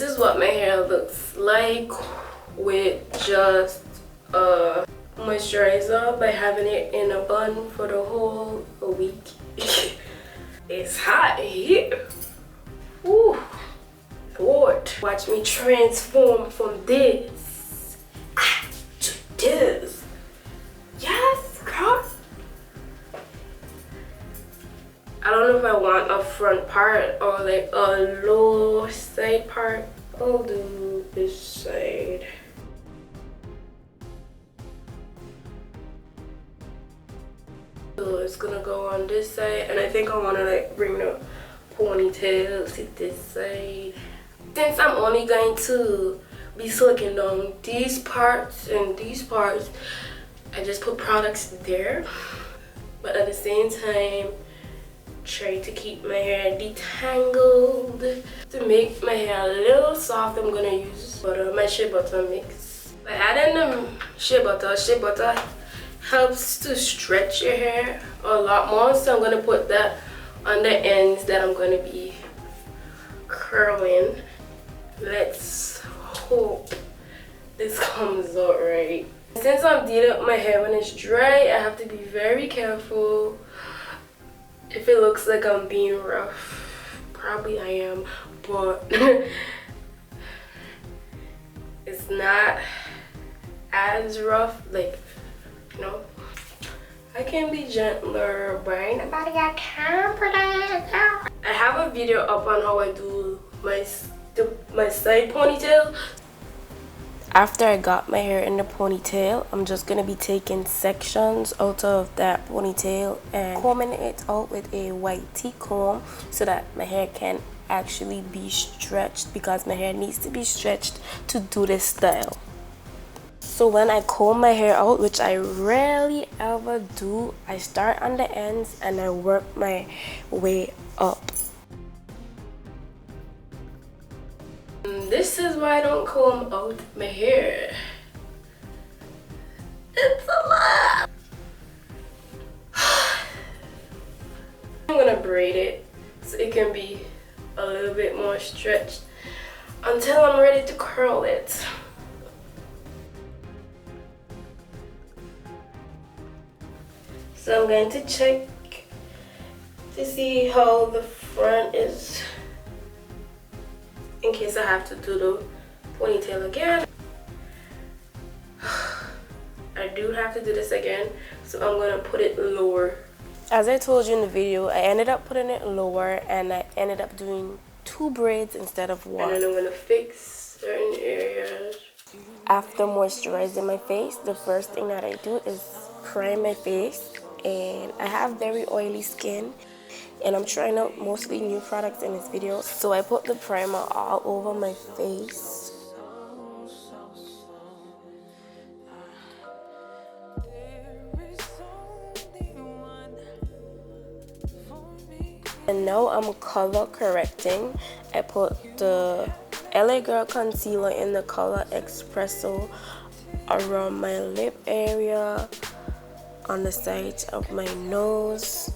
This is what my hair looks like with just a moisturizer by having it in a bun for the whole week. It's hot here. Ooh, Lord. Watch me transform from this to this. Yes, girl. I don't know if I want a front part or like a low side part. I'll do this side. So it's gonna go on this side, and I think I want to like bring the ponytail to this side. Since I'm only going to be soaking down these parts and these parts, I just put products there, but at the same time try to keep my hair detangled. To make my hair a little soft, I'm gonna use butter, my shea butter mix. By adding the shea butter helps to stretch your hair a lot more, so I'm gonna put that on the ends that I'm gonna be curling. Let's hope this comes out right. Since I'm dealing with my hair when it's dry, I have to be very careful. If it looks like I'm being rough, probably I am, but it's not as rough, like, you know. I can be gentler, but ain't nobody got time for that. I have a video up on how I do my side ponytail. After I got my hair in the ponytail, I'm just gonna be taking sections out of that ponytail and combing it out with a white tea comb so that my hair can actually be stretched, because my hair needs to be stretched to do this style. So when I comb my hair out, which I rarely ever do, I start on the ends and I work my way up. This is why I don't comb out my hair. It's a lot. I'm gonna braid it so it can be a little bit more stretched until I'm ready to curl it. So I'm going to check to see how the front is, in case I have to do the ponytail again. I do have to do this again, so I'm gonna put it lower. As I told you in the video, I ended up putting it lower and I ended up doing 2 braids instead of 1. And then I'm gonna fix certain areas. After moisturizing my face, the first thing that I do is prime my face, and I have very oily skin. And I'm trying out mostly new products in this video, so I put the primer all over my face. And now I'm color correcting. I put the LA Girl concealer in the color Espresso around my lip area, on the sides of my nose.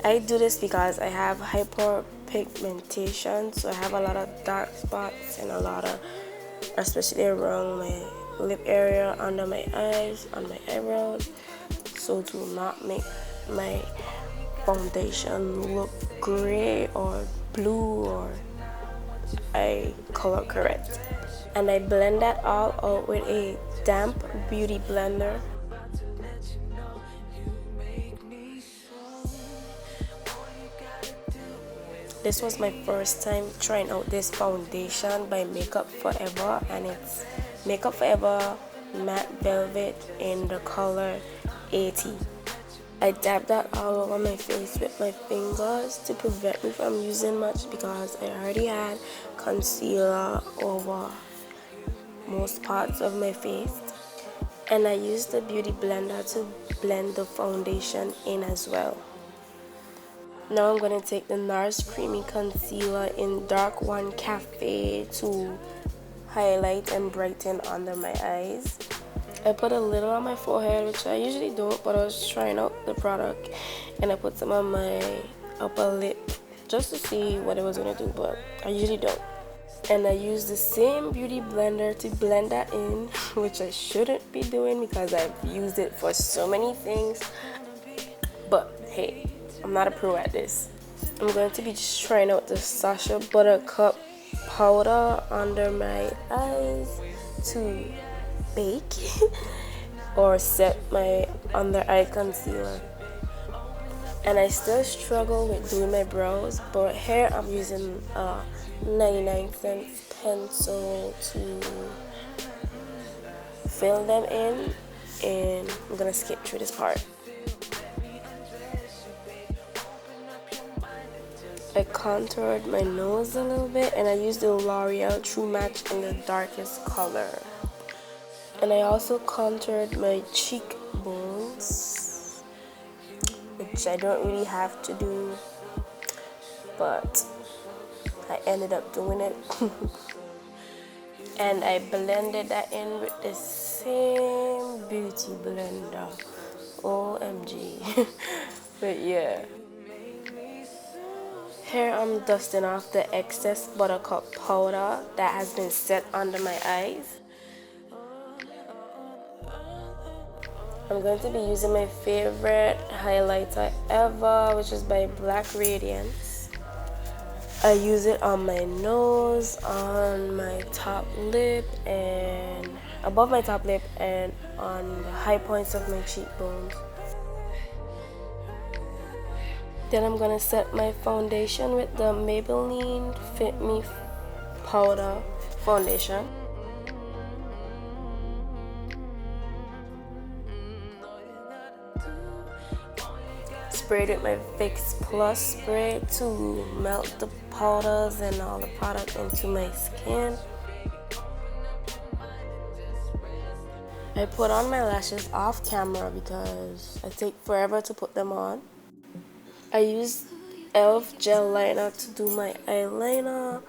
I do this because I have hyperpigmentation, so I have a lot of dark spots and a lot of, especially around my lip area, under my eyes, on my eyebrows. So to not make my foundation look gray or blue, or I color correct. And I blend that all out with a damp beauty blender. This was my first time trying out this foundation by Makeup Forever, and it's Makeup Forever Matte Velvet in the color 80. I dabbed that all over my face with my fingers to prevent me from using much, because I already had concealer over most parts of my face. And I used the beauty blender to blend the foundation in as well. Now I'm going to take the NARS Creamy Concealer in Dark One Cafe to highlight and brighten under my eyes. I put a little on my forehead, which I usually don't, but I was trying out the product, and I put some on my upper lip just to see what it was going to do, but I usually don't. And I use the same beauty blender to blend that in, which I shouldn't be doing because I've used it for so many things. But hey, I'm not a pro at this. I'm going to be just trying out the Sasha Buttercup powder under my eyes to bake or set my under eye concealer. And I still struggle with doing my brows, but here I'm using a 99-cent pencil to fill them in, and I'm gonna skip through this part. I contoured my nose a little bit, and I used the L'Oreal True Match in the darkest color. And I also contoured my cheekbones, which I don't really have to do, but I ended up doing it. And I blended that in with the same beauty blender. OMG. But yeah. Here I'm dusting off the excess buttercup powder that has been set under my eyes. I'm going to be using my favorite highlighter ever, which is by Black Radiance. I use it on my nose, on my top lip, and above my top lip, and on the high points of my cheekbones. Then I'm gonna set my foundation with the Maybelline Fit Me Powder Foundation. Sprayed with my Fix Plus spray to melt the powders and all the product into my skin. I put on my lashes off camera because I take forever to put them on. I used e.l.f. gel liner to do my eyeliner.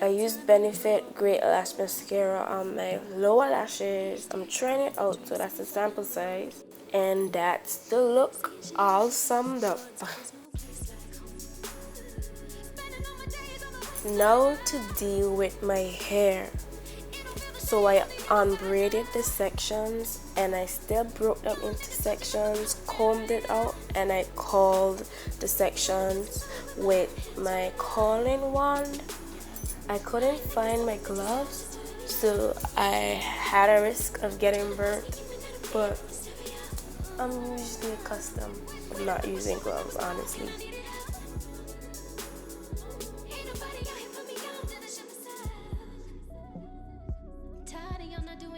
I used Benefit Great Lash Mascara on my lower lashes. I'm trying it out, so that's the sample size. And that's the look all summed up. Now to deal with my hair. So I unbraided the sections, and I still broke them into sections, combed it out, and I curled the sections with my curling wand. I couldn't find my gloves, so I had a risk of getting burnt, but I'm usually accustomed to not using gloves, honestly.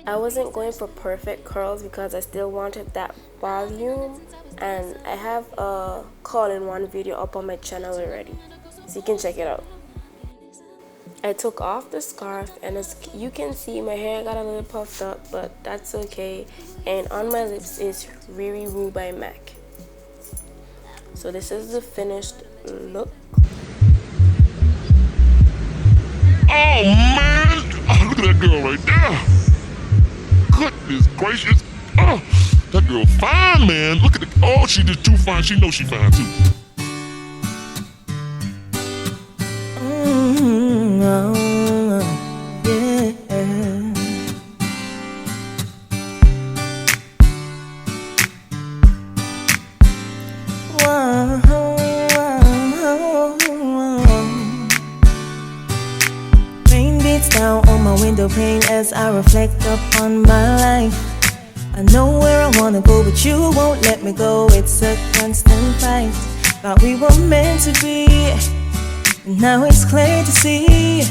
I wasn't going for perfect curls because I still wanted that volume, and I have a curling one video up on my channel already, so you can check it out. I took off the scarf, and as you can see, my hair got a little puffed up, but that's okay. And on my lips is Riri Roo by MAC. So this is the finished look. Oh man! Oh, look at that girl right there! Goodness gracious! Oh, that girl fine, man. Look at the. Oh, she just too fine. She knows she fine too. Rain beats down on my window pane as I reflect upon my life. I know where I wanna go, but you won't let me go. It's a constant fight. Thought we were meant to be, and now it's clear to see